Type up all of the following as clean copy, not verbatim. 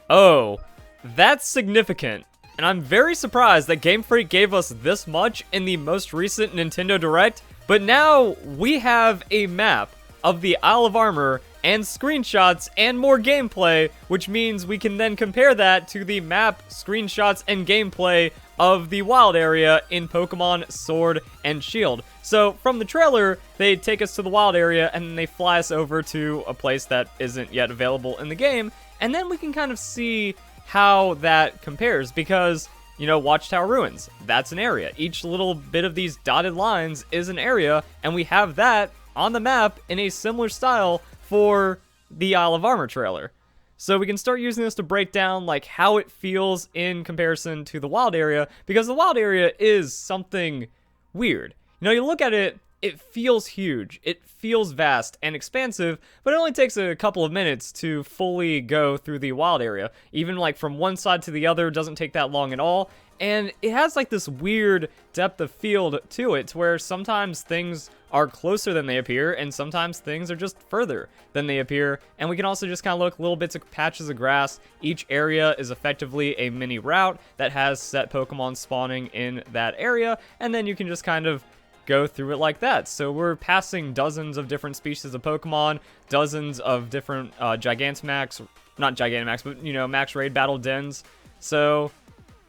Oh, that's significant. And I'm very surprised that Game Freak gave us this much in the most recent Nintendo Direct, but now we have a map of the Isle of Armor and screenshots and more gameplay, which means we can then compare that to the map, screenshots, and gameplay of the wild area in Pokemon Sword and Shield. So from the trailer, they take us to the wild area and then they fly us over to a place that isn't yet available in the game, and then we can kind of see how that compares, because, you know, Watchtower Ruins, that's an area. Each little bit of these dotted lines is an area, and we have that on the map in a similar style for the Isle of Armor trailer. So we can start using this to break down like how it feels in comparison to the wild area, because the wild area is something weird. You know, you look at it, it feels huge, it feels vast and expansive, but it only takes a couple of minutes to fully go through the wild area. Even like from one side to the other doesn't take that long at all, and it has like this weird depth of field to it, where sometimes things are closer than they appear, and sometimes things are just further than they appear. And we can also just kind of look little bits of patches of grass. Each area is effectively a mini route that has set Pokemon spawning in that area, and then you can just kind of go through it like that. So we're passing dozens of different species of Pokemon, dozens of different Gigantamax, not Gigantamax, but, you know, max raid battle dens. So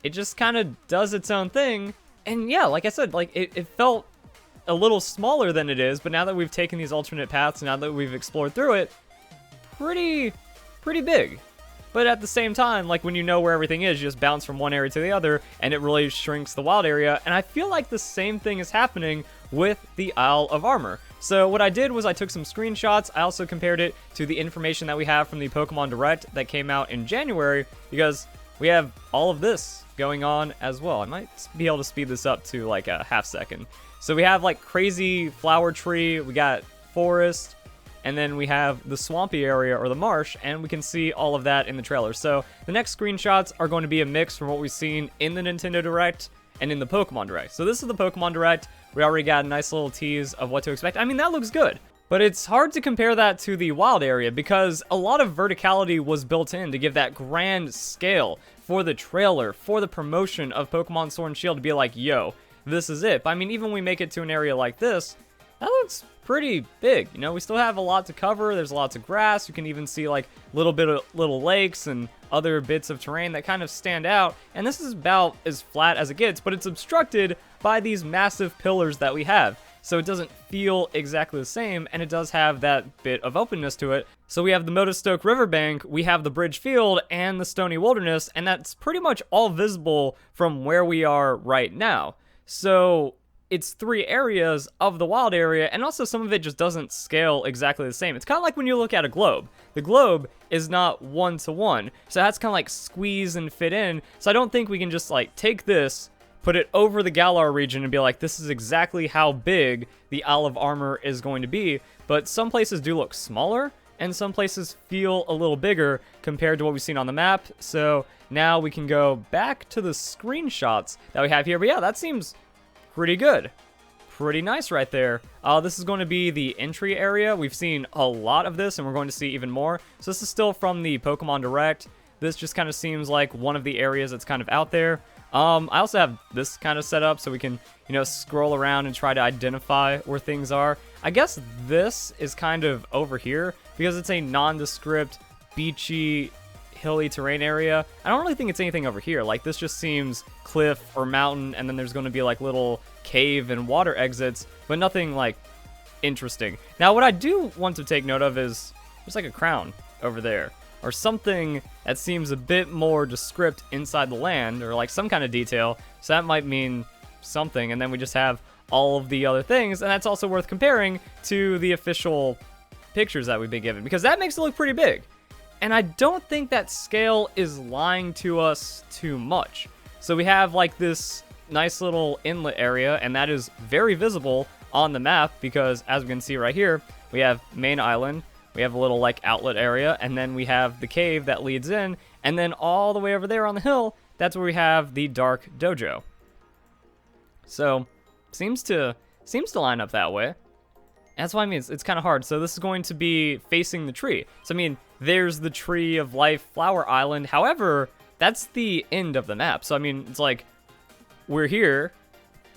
it just kind of does its own thing. And yeah, like I said, like it felt a little smaller than it is, but now that we've taken these alternate paths, now that we've explored through it, pretty big. But at the same time, like when you know where everything is, you just bounce from one area to the other, and it really shrinks the wild area. And I feel like the same thing is happening with the Isle of Armor. So what I did was I took some screenshots. I also compared it to the information that we have from the Pokemon Direct that came out in January, because we have all of this going on as well. I might be able to speed this up to like a half second. So we have like crazy flower tree, we got forest, and then we have the swampy area or the marsh, and we can see all of that in the trailer. So the next screenshots are going to be a mix from what we've seen in the Nintendo Direct and in the Pokemon Direct. So this is the Pokemon Direct. We already got a nice little tease of what to expect. I mean, that looks good. But it's hard to compare that to the wild area, because a lot of verticality was built in to give that grand scale for the trailer, for the promotion of Pokemon Sword and Shield, to be like, yo, this is it. But I mean, even when we make it to an area like this, that looks pretty big. You know, we still have a lot to cover. There's lots of grass. You can even see like little lakes and other bits of terrain that kind of stand out. And this is about as flat as it gets, but it's obstructed by these massive pillars that we have. So it doesn't feel exactly the same, and it does have that bit of openness to it. So we have the Motostoke Riverbank, we have the Bridge Field, and the Stony Wilderness, and that's pretty much all visible from where we are right now. So it's 3 areas of the wild area, and also some of it just doesn't scale exactly the same. It's kind of like when you look at a globe. The globe is not 1-to-1, so that's kind of like squeeze and fit in. So I don't think we can just like take this, put it over the Galar region, and be like, this is exactly how big the Isle of Armor is going to be. But some places do look smaller, and some places feel a little bigger compared to what we've seen on the map. So now we can go back to the screenshots that we have here. But yeah, that seems pretty good. Pretty nice right there. This is going to be the entry area. We've seen a lot of this, and we're going to see even more. So this is still from the Pokemon Direct. This just kind of seems like one of the areas that's kind of out there. I also have this kind of set up so we can, you know, scroll around and try to identify where things are. I guess this is kind of over here because it's a nondescript, beachy, hilly terrain area. I don't really think it's anything over here. Like, this just seems cliff or mountain, and then there's going to be like little cave and water exits, but nothing like interesting. Now, what I do want to take note of is there's like a crown over there, or something that seems a bit more descript inside the land, or like some kind of detail. So that might mean something. And then we just have all of the other things, and that's also worth comparing to the official pictures that we've been given, because that makes it look pretty big. And I don't think that scale is lying to us too much. So we have like this nice little inlet area, and that is very visible on the map, because as we can see right here, we have main island, we have a little like outlet area, and then we have the cave that leads in, and then all the way over there on the hill, that's where we have the Dark Dojo. So seems to line up that way. That's why I mean it's kind of hard. So this is going to be facing the tree. So I mean, there's the Tree of Life Flower Island. However, that's the end of the map. So, I mean, it's like, we're here,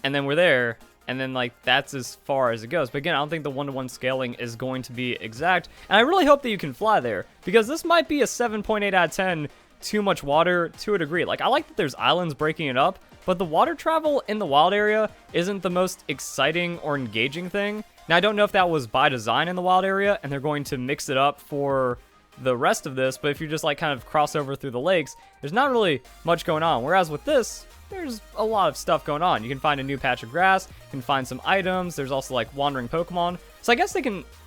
and then we're there, and then, like, that's as far as it goes. But again, I don't think the one-to-one scaling is going to be exact. And I really hope that you can fly there, because this might be a 7.8 out of 10 too much water to a degree. Like, I like that there's islands breaking it up, but the water travel in the wild area isn't the most exciting or engaging thing. Now, I don't know if that was by design in the wild area, and they're going to mix it up for the rest of this, but if you just, like, kind of cross over through the lakes, there's not really much going on. Whereas with this, there's a lot of stuff going on. You can find a new patch of grass, you can find some items, there's also, like, wandering Pokemon. So I guess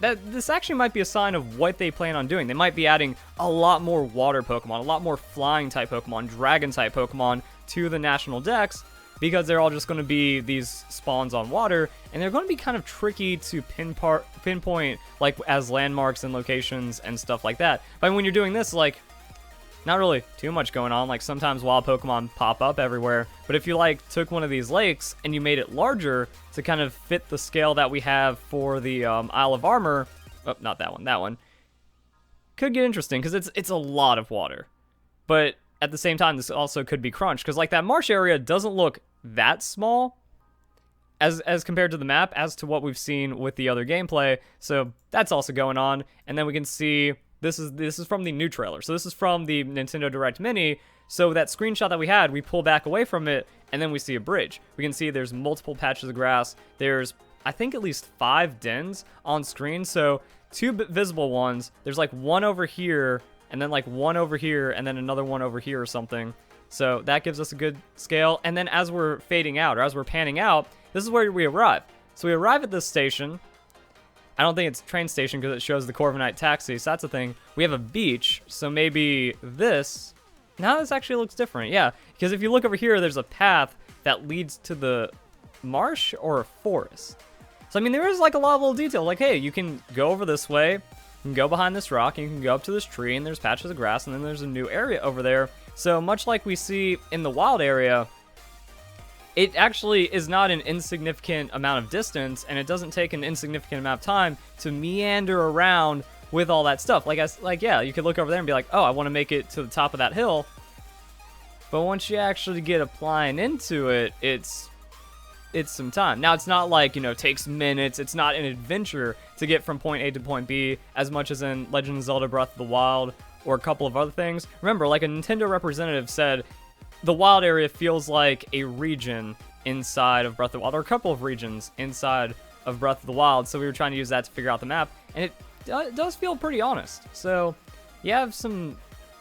this actually might be a sign of what they plan on doing. They might be adding a lot more water Pokemon, a lot more flying type Pokemon, dragon type Pokemon to the national dex, because they're all just going to be these spawns on water, and they're going to be kind of tricky to pinpoint, like, as landmarks and locations and stuff like that. But when you're doing this, like, not really too much going on. Like, sometimes wild Pokemon pop up everywhere, but if you, like, took one of these lakes and you made it larger to kind of fit the scale that we have for the Isle of Armor, oh, not that one, could get interesting, because it's a lot of water. But at the same time, this also could be crunched, because, like, that marsh area doesn't look that small as compared to the map, as to what we've seen with the other gameplay. So that's also going on. And then we can see this is from the new trailer. So this is from the Nintendo Direct Mini. So that screenshot that we had, we pull back away from it, and then we see a bridge. We can see there's multiple patches of grass. There's, I think, at least 5 dens on screen. So 2 visible ones. There's, like, one over here, and then, like, one over here, and then another one over here or something. So that gives us a good scale. And then as we're fading out, or as we're panning out, this is where we arrive. So we arrive at this station. I don't think it's a train station because it shows the Corviknight taxi, so that's a thing. We have a beach, so maybe this... Now this actually looks different, yeah. Because if you look over here, there's a path that leads to the marsh or a forest. So, I mean, there is, like, a lot of little detail. Like, hey, you can go over this way, you can go behind this rock, and you can go up to this tree, and there's patches of grass, and then there's a new area over there. So, much like we see in the wild area, it actually is not an insignificant amount of distance, and it doesn't take an insignificant amount of time to meander around with all that stuff. Yeah, you could look over there and be like, oh, I want to make it to the top of that hill. But once you actually get applying into it, it's some time. Now, it's not like, you know, takes minutes. It's not an adventure to get from point A to point B as much as in Legend of Zelda Breath of the Wild or a couple of other things. Remember, like a Nintendo representative said, the wild area feels like a region inside of Breath of the Wild, or a couple of regions inside of Breath of the Wild. So we were trying to use that to figure out the map, and it does feel pretty honest. So you have some,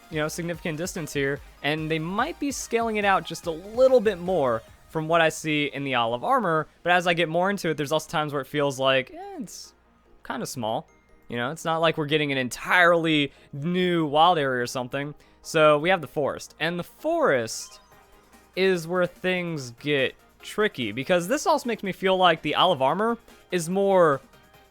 you know, significant distance here, and they might be scaling it out just a little bit more from what I see in the Isle of Armor. But as I get more into it, there's also times where it feels like it's kind of small. You know, it's not like we're getting an entirely new wild area or something. So we have the forest, and the forest is where things get tricky, because this also makes me feel like the Isle of Armor is more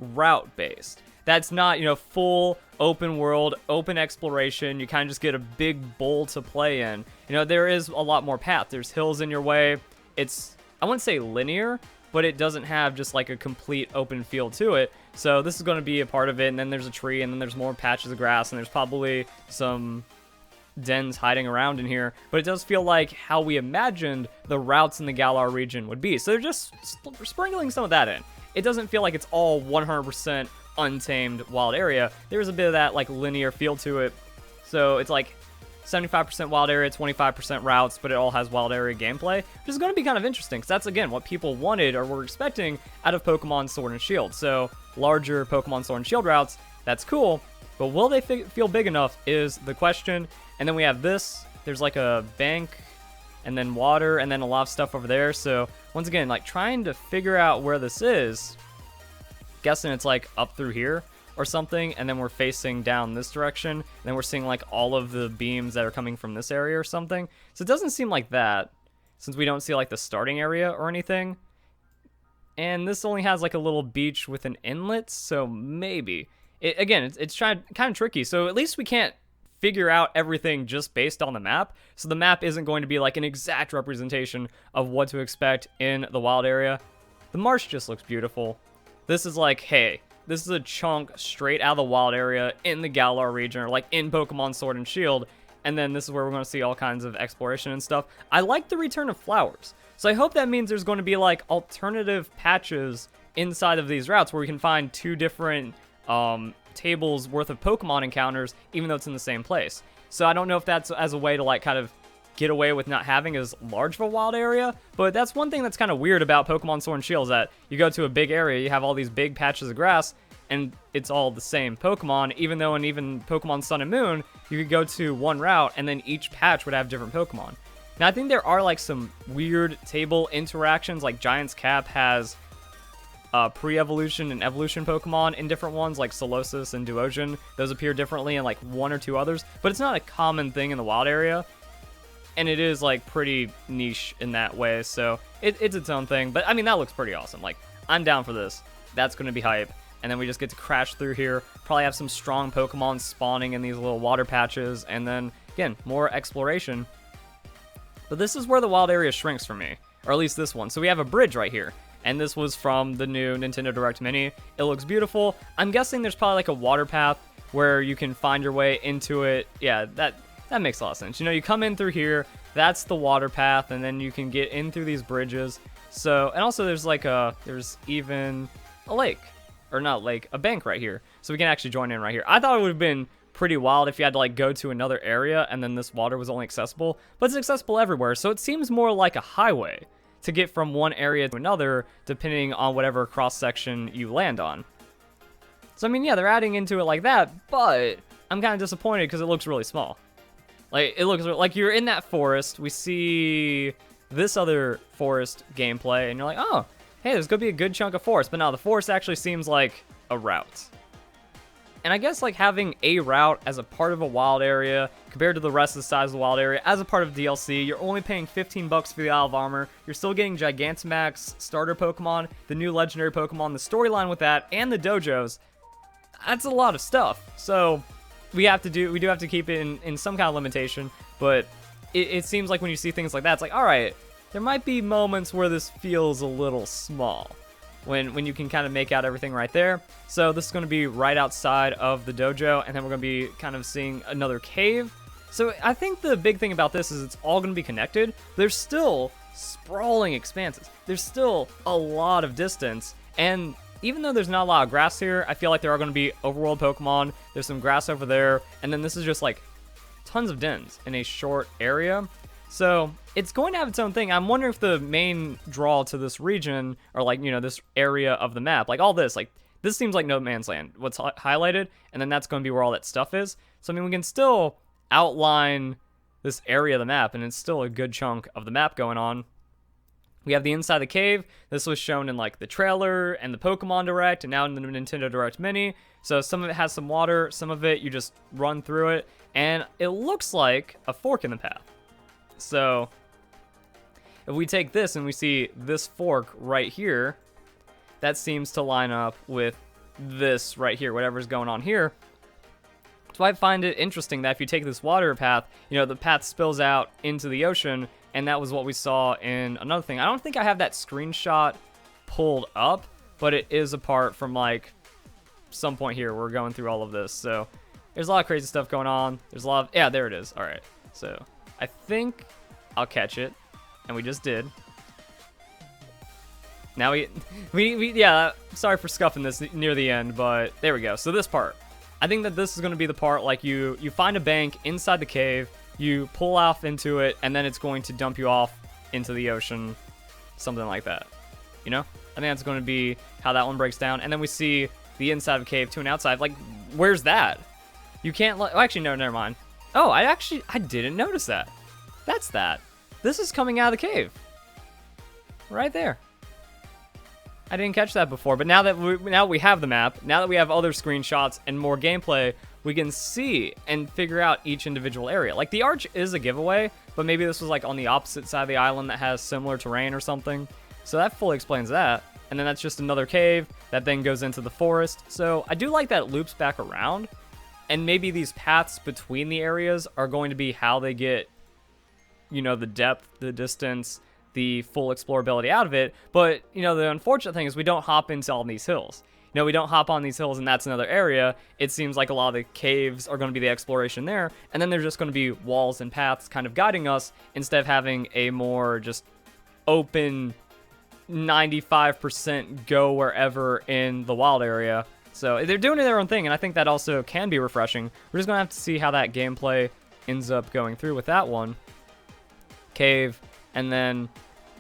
route-based. That's not, you know, full open world, open exploration. You kind of just get a big bowl to play in. You know, there is a lot more path. There's hills in your way. It's, I wouldn't say linear, but it doesn't have just like a complete open field to it. So this is going to be a part of it, and then there's a tree, and then there's more patches of grass, and there's probably some dens hiding around in here, but it does feel like how we imagined the routes in the Galar region would be. So they're just sprinkling some of that in. It doesn't feel like it's all 100% untamed wild area. There's a bit of that like linear feel to it. So it's like 75% wild area, 25% routes, but it all has wild area gameplay, which is going to be kind of interesting, because that's, again, what people wanted or were expecting out of Pokemon Sword and Shield. So larger Pokemon Sword and Shield routes, that's cool, but will they feel big enough is the question. And then we have this. There's like a bank, and then water, and then a lot of stuff over there. So once again, like trying to figure out where this is. Guessing it's like up through here or something, and then we're facing down this direction, and then we're seeing like all of the beams that are coming from this area or something. So it doesn't seem like that, since we don't see like the starting area or anything. And this only has like a little beach with an inlet, so maybe. Again, it's kind of tricky, so at least we can't figure out everything just based on the map. So the map isn't going to be like an exact representation of what to expect in the wild area. The marsh just looks beautiful. This is like, hey, this is a chunk straight out of the wild area in the Galar region, or like in Pokemon Sword and Shield. And then this is where we're going to see all kinds of exploration and stuff. I like the return of flowers. So I hope that means there's going to be like alternative patches inside of these routes where we can find 2 different tables worth of Pokemon encounters, even though it's in the same place. So I don't know if that's as a way to like kind of get away with not having as large of a wild area, but that's one thing that's kind of weird about Pokemon Sword and Shield, is that you go to a big area, you have all these big patches of grass, and it's all the same Pokemon, even though in even Pokemon Sun and Moon, you could go to one route, and then each patch would have different Pokemon. Now, I think there are like some weird table interactions, like Giant's Cap has pre-evolution and evolution Pokemon in different ones, like Solosis and Duosion. Those appear differently in like 1 or 2 others, but it's not a common thing in the wild area. And it is like pretty niche in that way, so it's its own thing. But I mean, that looks pretty awesome. Like, I'm down for this. That's going to be hype. And then we just get to crash through here. Probably have some strong Pokemon spawning in these little water patches. And then, again, more exploration. But this is where the wild area shrinks for me. Or at least this one. So we have a bridge right here. And this was from the new Nintendo Direct Mini. It looks beautiful. I'm guessing there's probably like a water path where you can find your way into it. Yeah, that makes a lot of sense. You know, you come in through here, that's the water path, and then you can get in through these bridges. So, and also there's like there's even a lake, or not a lake, a bank right here. So we can actually join in right here. I thought it would have been pretty wild if you had to like go to another area and then this water was only accessible, but it's accessible everywhere. So it seems more like a highway to get from one area to another, depending on whatever cross section you land on. So I mean, yeah, they're adding into it like that, but I'm kind of disappointed because it looks really small. Like, it looks like you're in that forest. We see this other forest gameplay, and you're like, oh, hey, there's going to be a good chunk of forest. But no, the forest actually seems like a route. And I guess, like, having a route as a part of a wild area, compared to the rest of the size of the wild area, as a part of DLC, you're only paying $15 for the Isle of Armor. You're still getting Gigantamax starter Pokemon, the new legendary Pokemon, the storyline with that, and the dojos. That's a lot of stuff. So we do have to keep it in some kind of limitation, but it seems like when you see things like that, it's like, all right, there might be moments where this feels a little small when you can kind of make out everything right there. So this is going to be right outside of the dojo, and then we're going to be kind of seeing another cave. So I think the big thing about this is it's all going to be connected. There's still sprawling expanses. There's still a lot of distance, and even though there's not a lot of grass here, I feel like there are going to be overworld Pokemon. There's some grass over there, and then this is just like tons of dens in a short area. So it's going to have its own thing. I'm wondering if the main draw to this region, or like, you know, this area of the map, like all this, like this seems like no man's land, what's highlighted, and then that's going to be where all that stuff is. So I mean, we can still outline this area of the map, and it's still a good chunk of the map going on. We have the inside of the cave. This was shown in like the trailer and the Pokemon Direct, and now in the Nintendo Direct Mini. So some of it has some water, some of it you just run through it, and it looks like a fork in the path. So if we take this and we see this fork right here, that seems to line up with this right here, whatever's going on here. So I find it interesting that if you take this water path, you know, the path spills out into the ocean, and that was what we saw in another thing. I don't think I have that screenshot pulled up, but it is apart from like some point here. We're going through all of this, so there's a lot of crazy stuff going on. There's a lot of, yeah, there it is. All right, so I think I'll catch it, and we just did. Now we yeah, sorry for scuffing this near the end, but there we go. So this part, I think that this is going to be the part like you find a bank inside the cave, you pull off into it, and then it's going to dump you off into the ocean, something like that. You know? I think that's going to be how that one breaks down. And then we see the inside of the cave to an outside. Like, where's that? You can't, oh, actually, no, never mind. Oh, I didn't notice that. That's that. This is coming out of the cave. Right there. I didn't catch that before, but now that we have the map, now that we have other screenshots and more gameplay, we can see and figure out each individual area. Like, the arch is a giveaway, but maybe this was like on the opposite side of the island that has similar terrain or something. So that fully explains that. And then that's just another cave that then goes into the forest. So I do like that it loops back around. And maybe these paths between the areas are going to be how they get, you know, the depth, the distance, the full explorability out of it. But, you know, the unfortunate thing is we don't hop into all these hills. no, we don't hop on these hills and that's another area. It seems like a lot of the caves are going to be the exploration there, and then there's just going to be walls and paths kind of guiding us instead of having a more just open 95% go wherever in the wild area. So they're doing their own thing, and I think that also can be refreshing. We're just going to have to see how that gameplay ends up going through with that one. Cave, and then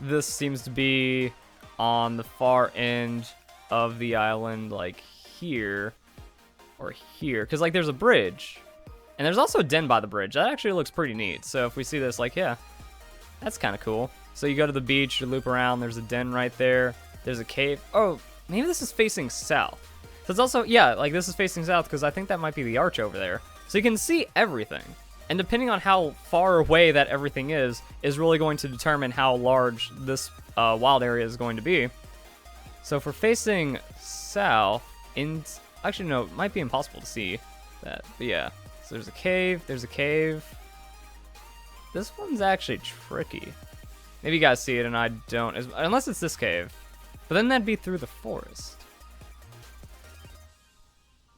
this seems to be on the far end of the island, like here or here, because like there's a bridge, and there's also a den by the bridge. That actually looks pretty neat. So if we see this, like, yeah, that's kind of cool. So you go to the beach, you loop around, there's a den right there, there's a cave. Oh, maybe this is facing south. So it's also, yeah, like this is facing south because I think that might be the arch over there. So you can see everything. And depending on how far away that everything is really going to determine how large this wild area is going to be. So if we're facing south, actually no, it might be impossible to see that. But yeah, so there's a cave. This one's actually tricky. Maybe you guys see it and I don't, unless it's this cave. But then that'd be through the forest.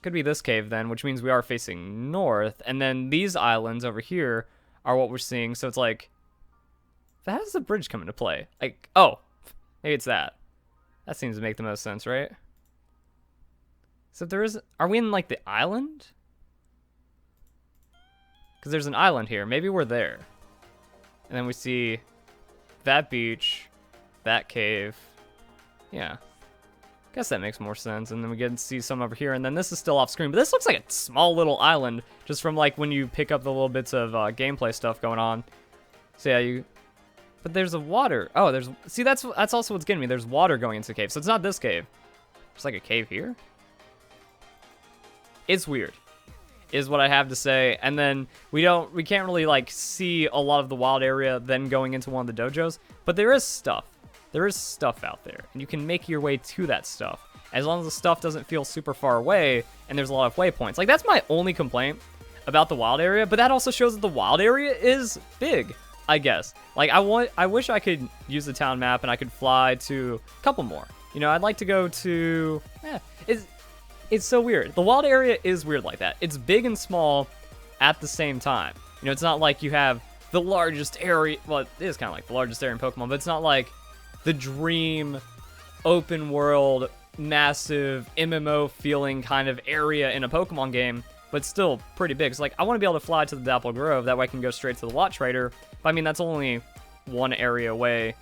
Could be this cave then, which means we are facing north, and then these islands over here are what we're seeing. So it's like, how does the bridge come into play? Like, oh, maybe it's that. That seems to make the most sense, right? So if there is, are we in like the island? Because there's an island here. Maybe we're there. And then we see that beach, that cave. Yeah. Guess that makes more sense. And then we get to see some over here, and then this is still off screen, but this looks like a small little island just from like when you pick up the little bits of gameplay stuff going on. So yeah, but there's a water. Oh, see, that's also what's getting me. There's water going into the cave, so it's not this cave. There's like a cave here. It's weird, is what I have to say. And then we can't really like see a lot of the wild area then going into one of the dojos, but there is stuff. There is stuff out there, and you can make your way to that stuff as long as the stuff doesn't feel super far away and there's a lot of waypoints. Like, that's my only complaint about the wild area, but that also shows that the wild area is big, I guess. Like, I wish I could use the town map and I could fly to a couple more. You know, I'd like to go to, it's so weird. The wild area is weird like that. It's big and small at the same time. You know, it's not like you have the largest area. Well, it is kind of like the largest area in Pokemon, but it's not like the dream open world massive MMO feeling kind of area in a Pokemon game, but still pretty big. So like, I want to be able to fly to the Dapple Grove, that way I can go straight to the Lot Trader. But I mean, that's only one area away,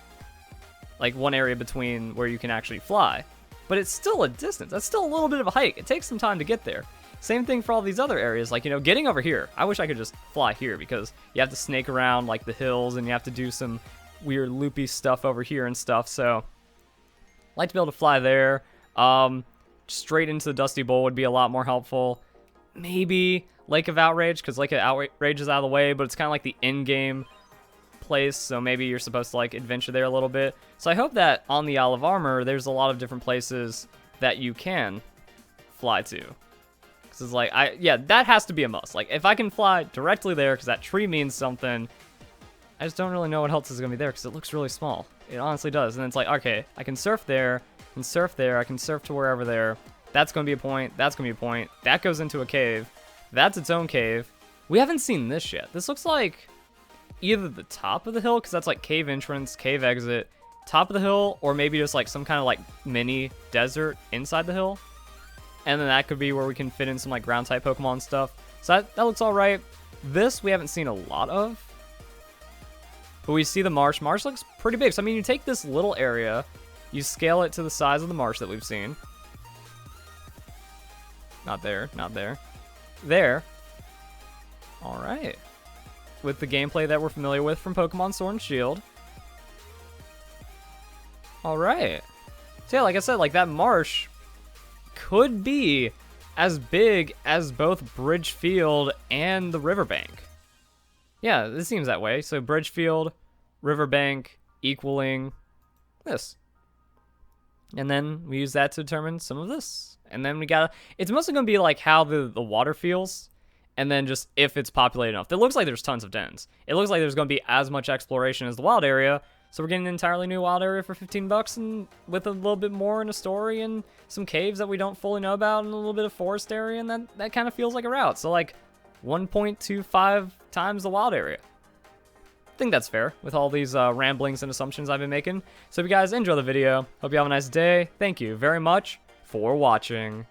like one area between where you can actually fly, but it's still a distance. That's still a little bit of a hike. It takes some time to get there. Same thing for all these other areas, like, you know, getting over here. I wish I could just fly here, because you have to snake around like the hills and you have to do some weird loopy stuff over here and stuff. So I'd like to be able to fly there. Straight into the Dusty Bowl would be a lot more helpful. Maybe Lake of Outrage, because Lake of Outrage is out of the way, but it's kind of like the end game place, so maybe you're supposed to like adventure there a little bit. So I hope that on the Isle of Armor there's a lot of different places that you can fly to, because it's like, yeah, that has to be a must. Like, if I can fly directly there, because that tree means something, I just don't really know what else is going to be there, because it looks really small. It honestly does. And then it's like, okay, I can surf there, and surf there, I can surf to wherever there. That's going to be a point, that's going to be a point. That goes into a cave. That's its own cave. We haven't seen this yet. This looks like either the top of the hill, because that's like cave entrance, cave exit, top of the hill, or maybe just like some kind of like mini desert inside the hill. And then that could be where we can fit in some like ground type Pokemon stuff. So that looks all right. This we haven't seen a lot of. But we see the marsh. Marsh looks pretty big. So, I mean, you take this little area, you scale it to the size of the marsh that we've seen. Not there, not there. There. All right. With the gameplay that we're familiar with from Pokemon Sword and Shield. All right. So, yeah, like I said, like that marsh could be as big as both Bridgefield and the riverbank. Yeah, this seems that way. So Bridgefield, riverbank equaling this. And then we use that to determine some of this. And then we gotta, it's mostly gonna be like how the water feels, and then just if it's populated enough. It looks like there's tons of dens. It looks like there's gonna be as much exploration as the wild area. So we're getting an entirely new wild area for 15 bucks, and with a little bit more in a story and some caves that we don't fully know about and a little bit of forest area, and that kind of feels like a route. So like 1.25 times the wild area. I think that's fair with all these ramblings and assumptions I've been making. So if you guys enjoy the video, hope you have a nice day. Thank you very much for watching.